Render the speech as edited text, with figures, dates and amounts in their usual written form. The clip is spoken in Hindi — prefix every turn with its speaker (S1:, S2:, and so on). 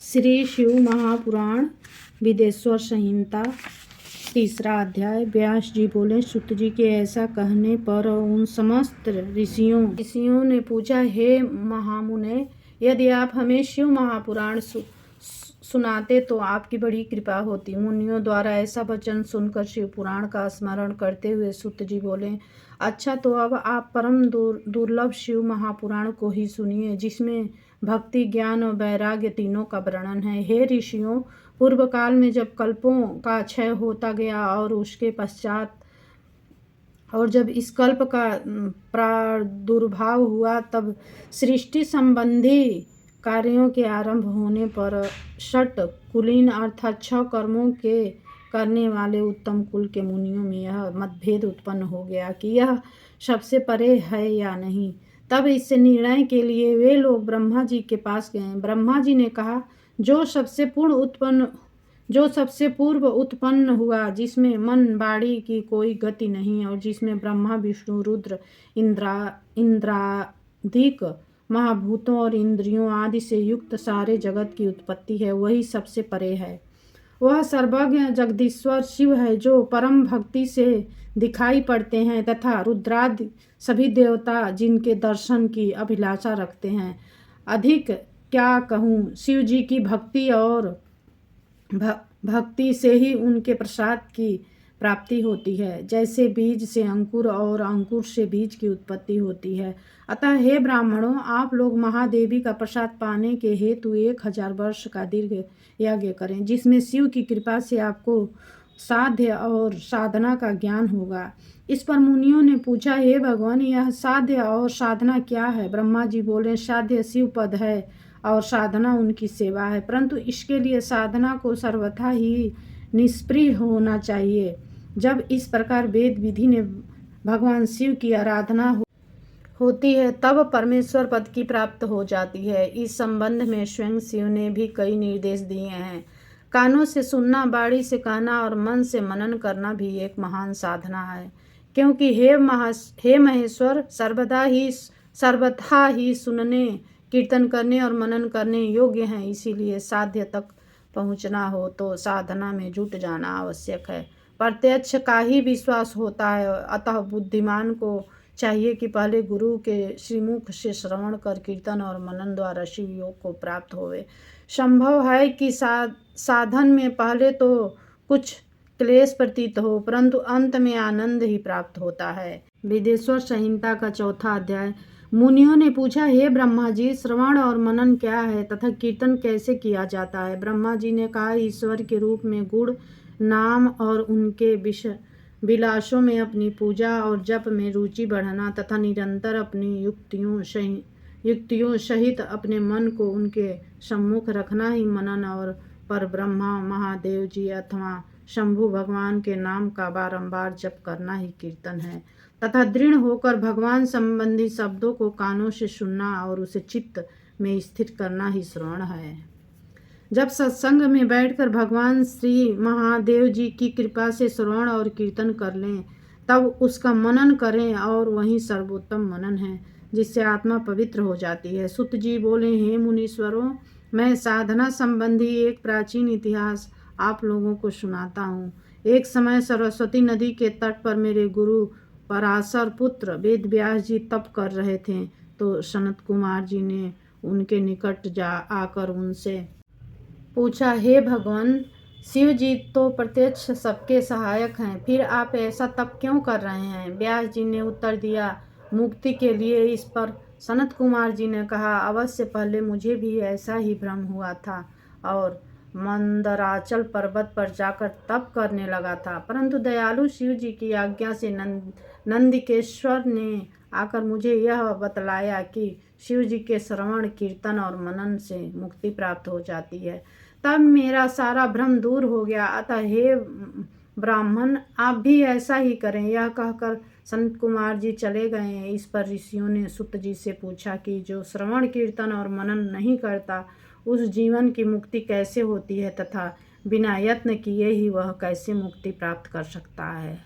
S1: श्री शिव महापुराण विदेश्वर संहिता तीसरा अध्याय। व्यास जी बोले, सुत जी के ऐसा कहने पर उन समस्त ऋषियों ने पूछा, हे महामुने, यदि आप हमें शिव महापुराण सुनाते तो आपकी बड़ी कृपा होती। मुनियों द्वारा ऐसा वचन सुनकर शिव पुराण का स्मरण करते हुए सुत जी बोले, अच्छा, तो अब आप परम दुर्लभ शिव महापुराण को ही सुनिए, जिसमें भक्ति, ज्ञान और वैराग्य तीनों का वर्णन है। हे ऋषियों, पूर्व काल में जब कल्पों का क्षय होता गया और उसके पश्चात जब इस कल्प का प्रादुर्भाव हुआ, तब सृष्टि संबंधी कार्यों के आरंभ होने पर षट कुलीन अर्थात 6 कर्मों के करने वाले उत्तम कुल के मुनियों में यह मतभेद उत्पन्न हो गया कि यह सबसे परे है या नहीं। तब इससे निर्णय के लिए वे लोग ब्रह्मा जी के पास गए। ब्रह्मा जी ने कहा, जो सबसे पूर्व उत्पन्न हुआ, जिसमें मन वाणी की कोई गति नहीं और जिसमें ब्रह्मा विष्णु रुद्र इंद्रादिक महाभूतों और इंद्रियों आदि से युक्त सारे जगत की उत्पत्ति है, वही सबसे परे है। वह सर्वज्ञ जगदीश्वर शिव है, जो परम भक्ति से दिखाई पड़ते हैं तथा रुद्रादि सभी देवता जिनके दर्शन की अभिलाषा रखते हैं। अधिक क्या कहूँ, शिव जी की भक्ति और भक्ति से ही उनके प्रसाद की प्राप्ति होती है, जैसे बीज से अंकुर और अंकुर से बीज की उत्पत्ति होती है। अतः हे ब्राह्मणों, आप लोग महादेवी का प्रसाद पाने के हेतु 1000 वर्ष का दीर्घ यज्ञ करें, जिसमें शिव की कृपा से आपको साध्य और साधना का ज्ञान होगा। इस पर मुनियों ने पूछा, हे भगवान, यह साध्य और साधना क्या है? ब्रह्मा जी बोले, साध्य शिव पद है और साधना उनकी सेवा है, परंतु इसके लिए साधना को सर्वथा ही निष्प्रिय होना चाहिए। जब इस प्रकार वेद विधि ने भगवान शिव की आराधना होती है, तब परमेश्वर पद की प्राप्त हो जाती है। इस संबंध में स्वयं शिव ने भी कई निर्देश दिए हैं। कानों से सुनना, वाणी से कहना और मन से मनन करना भी एक महान साधना है, क्योंकि हे महेश्वर सर्वथा ही सुनने, कीर्तन करने और मनन करने योग्य हैं। इसीलिए साध्य तक पहुँचना हो तो साधना में जुट जाना आवश्यक है। प्रत्यक्ष का ही विश्वास होता है, अतः बुद्धिमान को चाहिए कि पहले गुरु के श्रीमुख से श्रवण कर कीर्तन और मनन द्वारा शिव योग को प्राप्त होवे। संभव है कि साधन में पहले तो कुछ क्लेश प्रतीत हो, परंतु अंत में आनंद ही प्राप्त होता है। विदेश्वर संहिता का चौथा अध्याय। मुनियों ने पूछा, हे ब्रह्मा जी, श्रवण और मनन क्या है तथा कीर्तन कैसे किया जाता है? ब्रह्मा जी ने कहा, ईश्वर के रूप में गुण, नाम और उनके विलासों में अपनी पूजा और जप में रुचि बढ़ाना तथा निरंतर अपनी युक्तियों सहित अपने मन को उनके सम्मुख रखना ही मनन और परब्रह्मा महादेव जी अथवा शंभु भगवान के नाम का बारंबार जप करना ही कीर्तन है, तथा दृढ़ होकर भगवान संबंधी शब्दों को कानों से सुनना और उसे चित्त में स्थिर करना ही श्रवण है। जब सत्संग में बैठकर भगवान श्री महादेव जी की कृपा से श्रवण और कीर्तन कर लें, तब उसका मनन करें, और वही सर्वोत्तम मनन है, जिससे आत्मा पवित्र हो जाती है। सुत जी बोले, हे मुनीश्वरों, मैं साधना संबंधी एक प्राचीन इतिहास आप लोगों को सुनाता हूँ। एक समय सरस्वती नदी के तट पर मेरे गुरु पराशर पुत्र वेद व्यास जी तप कर रहे थे, तो सनत कुमार जी ने उनके निकट आकर उनसे पूछा, हे भगवान, शिव जी तो प्रत्यक्ष सबके सहायक हैं, फिर आप ऐसा तप क्यों कर रहे हैं? व्यास जी ने उत्तर दिया, मुक्ति के लिए। इस पर सनत कुमार जी ने कहा, अवश्य पहले मुझे भी ऐसा ही भ्रम हुआ था और मंदराचल पर्वत पर जाकर तप करने लगा था, परंतु दयालु शिव जी की आज्ञा से नंदिकेश्वर ने आकर मुझे यह बतलाया कि शिव जी के श्रवण, कीर्तन और मनन से मुक्ति प्राप्त हो जाती है। तब मेरा सारा भ्रम दूर हो गया। अतः हे ब्राह्मण, आप भी ऐसा ही करें। यह कहकर संत कुमार जी चले गए। इस पर ऋषियों ने सुत जी से पूछा कि जो श्रवण, कीर्तन और मनन नहीं करता, उस जीवन की मुक्ति कैसे होती है तथा बिना यत्न किए ही वह कैसे मुक्ति प्राप्त कर सकता है?